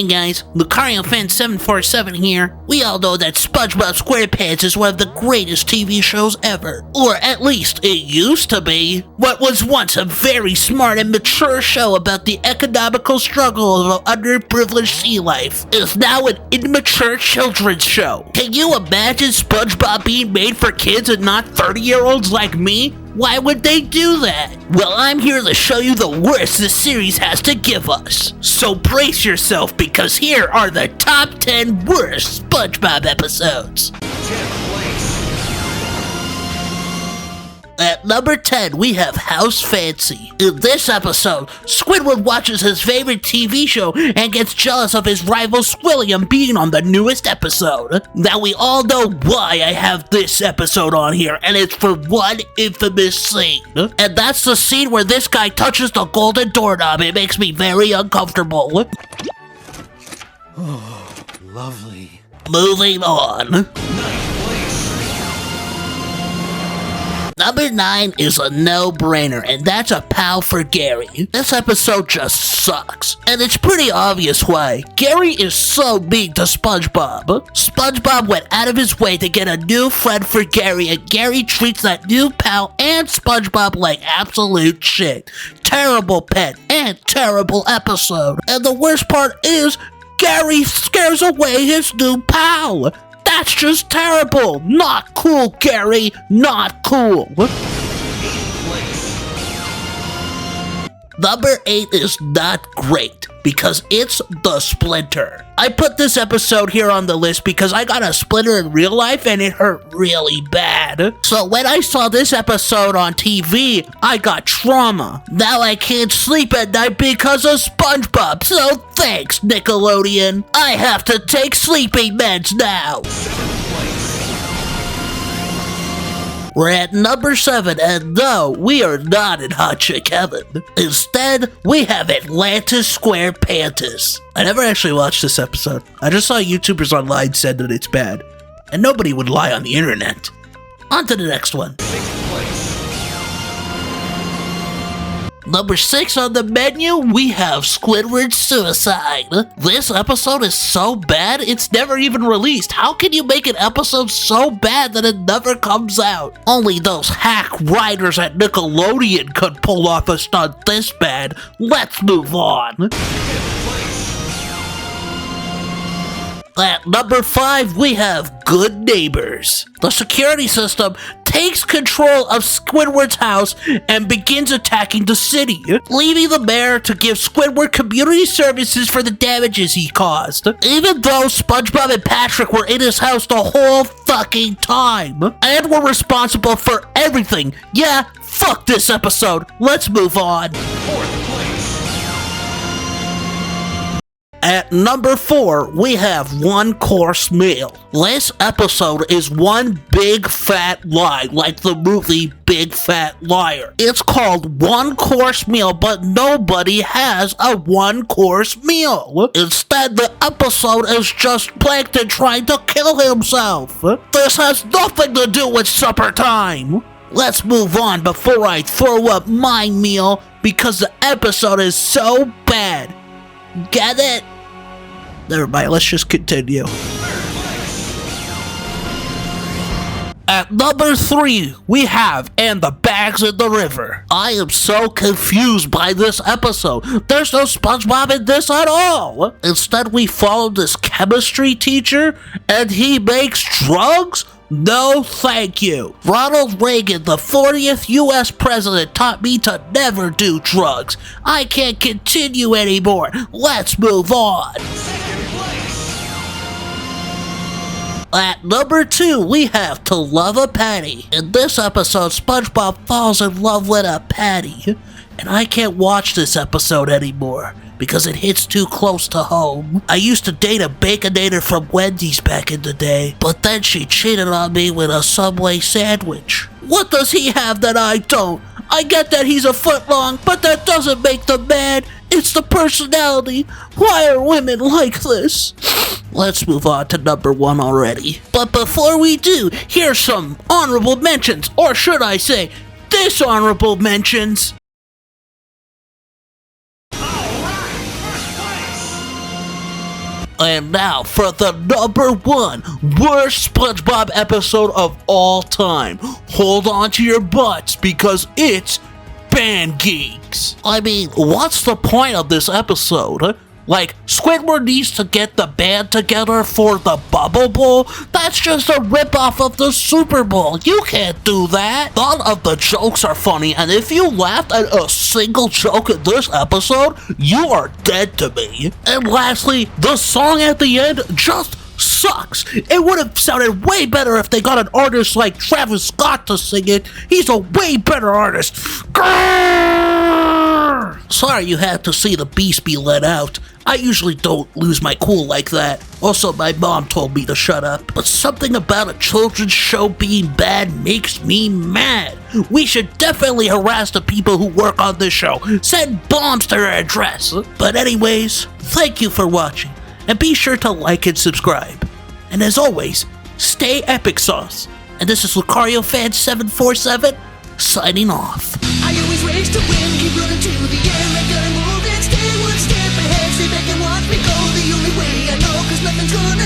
Hey guys, Lucariofan747 here. We all know that Spongebob SquarePants is one of the greatest TV shows ever. Or at least it used to be. What was once a very smart and mature show about the economical struggle of underprivileged sea life is now an immature children's show. Can you imagine SpongeBob being made for kids and not 30-year-olds like me? Why would they do that? Well, I'm here to show you the worst the series has to give us. So brace yourself, because here are the top 10 worst SpongeBob episodes. At number 10, we have House Fancy. In this episode, Squidward watches his favorite TV show and gets jealous of his rival Squilliam being on the newest episode. Now we all know why I have this episode on here, and it's for one infamous scene. And that's the scene where this guy touches the golden doorknob. It makes me very uncomfortable. Oh, lovely. Moving on. Number 9 is a no-brainer, and that's a pal for Gary. This episode just sucks, and it's pretty obvious why. Gary is so mean to SpongeBob. SpongeBob went out of his way to get a new friend for Gary, and Gary treats that new pal and SpongeBob like absolute shit. Terrible pet and terrible episode. And the worst part is, Gary scares away his new pal. That's just terrible! Not cool, Gary! Not cool! Number 8 is not great, because it's the Splinter. I put this episode here on the list because I got a splinter in real life and it hurt really bad. So when I saw this episode on TV, I got trauma. Now I can't sleep at night because of SpongeBob, so thanks, Nickelodeon. I have to take sleeping meds now. We're at number 7, and no, we are not in Hot Chick Heaven. Instead, we have Atlantis SquarePantis. I never actually watched this episode. I just saw YouTubers online said that it's bad. And nobody would lie on the internet. On to the next one. Number 6 on the menu, we have Squidward's Suicide. This episode is so bad, it's never even released. How can you make an episode so bad that it never comes out? Only those hack writers at Nickelodeon could pull off a stunt this bad. Let's move on. At number 5, we have Good Neighbors. The security system takes control of Squidward's house and begins attacking the city, leaving the mayor to give Squidward community services for the damages he caused. Even though SpongeBob and Patrick were in his house the whole fucking time, and were responsible for everything. Yeah, fuck this episode. Let's move on. At number 4, we have One Course Meal. This episode is one big fat lie, like the movie Big Fat Liar. It's called One Course Meal, but nobody has a one-course meal. Instead, the episode is just Plankton trying to kill himself. This has nothing to do with supper time. Let's move on before I throw up my meal, because the episode is so bad. Get it? Never mind, let's just continue. At number 3, we have And the Bags in the River. I am so confused by this episode. There's no SpongeBob in this at all. Instead, we follow this chemistry teacher, and he makes drugs? No, thank you. Ronald Reagan, the 40th U.S. president, taught me to never do drugs. I can't continue anymore. Let's move on. At number 2, we have To Love a Patty. In this episode, SpongeBob falls in love with a patty. And I can't watch this episode anymore, because it hits too close to home. I used to date a Baconator from Wendy's back in the day, but then she cheated on me with a Subway sandwich. What does he have that I don't? I get that he's a foot long, but that doesn't make them mad. It's the personality. Why are women like this? Let's move on to number 1 already. But before we do, here's some honorable mentions, or should I say, dishonorable mentions. And now for the #1 worst SpongeBob episode of all time. Hold on to your butts because it's Band Geeks. I mean, what's the point of this episode? Like, Squidward needs to get the band together for the Bubble Bowl? That's just a ripoff of the Super Bowl. You can't do that. None of the jokes are funny, and if you laughed at a single joke in this episode, you are dead to me. And lastly, the song at the end just sucks. It would have sounded way better if they got an artist like Travis Scott to sing it. He's a way better artist. Grrr! Sorry you had to see the beast be let out. I usually don't lose my cool like that. Also, my mom told me to shut up. But something about a children's show being bad makes me mad. We should definitely harass the people who work on this show. Send bombs to their address. But anyways, thank you for watching. And be sure to like and subscribe. And as always, stay epic sauce. And this is Lucariofan747 signing off. I always race to win, keep running to the end. I gotta move and stay one step ahead. Stay back and watch me go the only way I know, 'cause nothing's gonna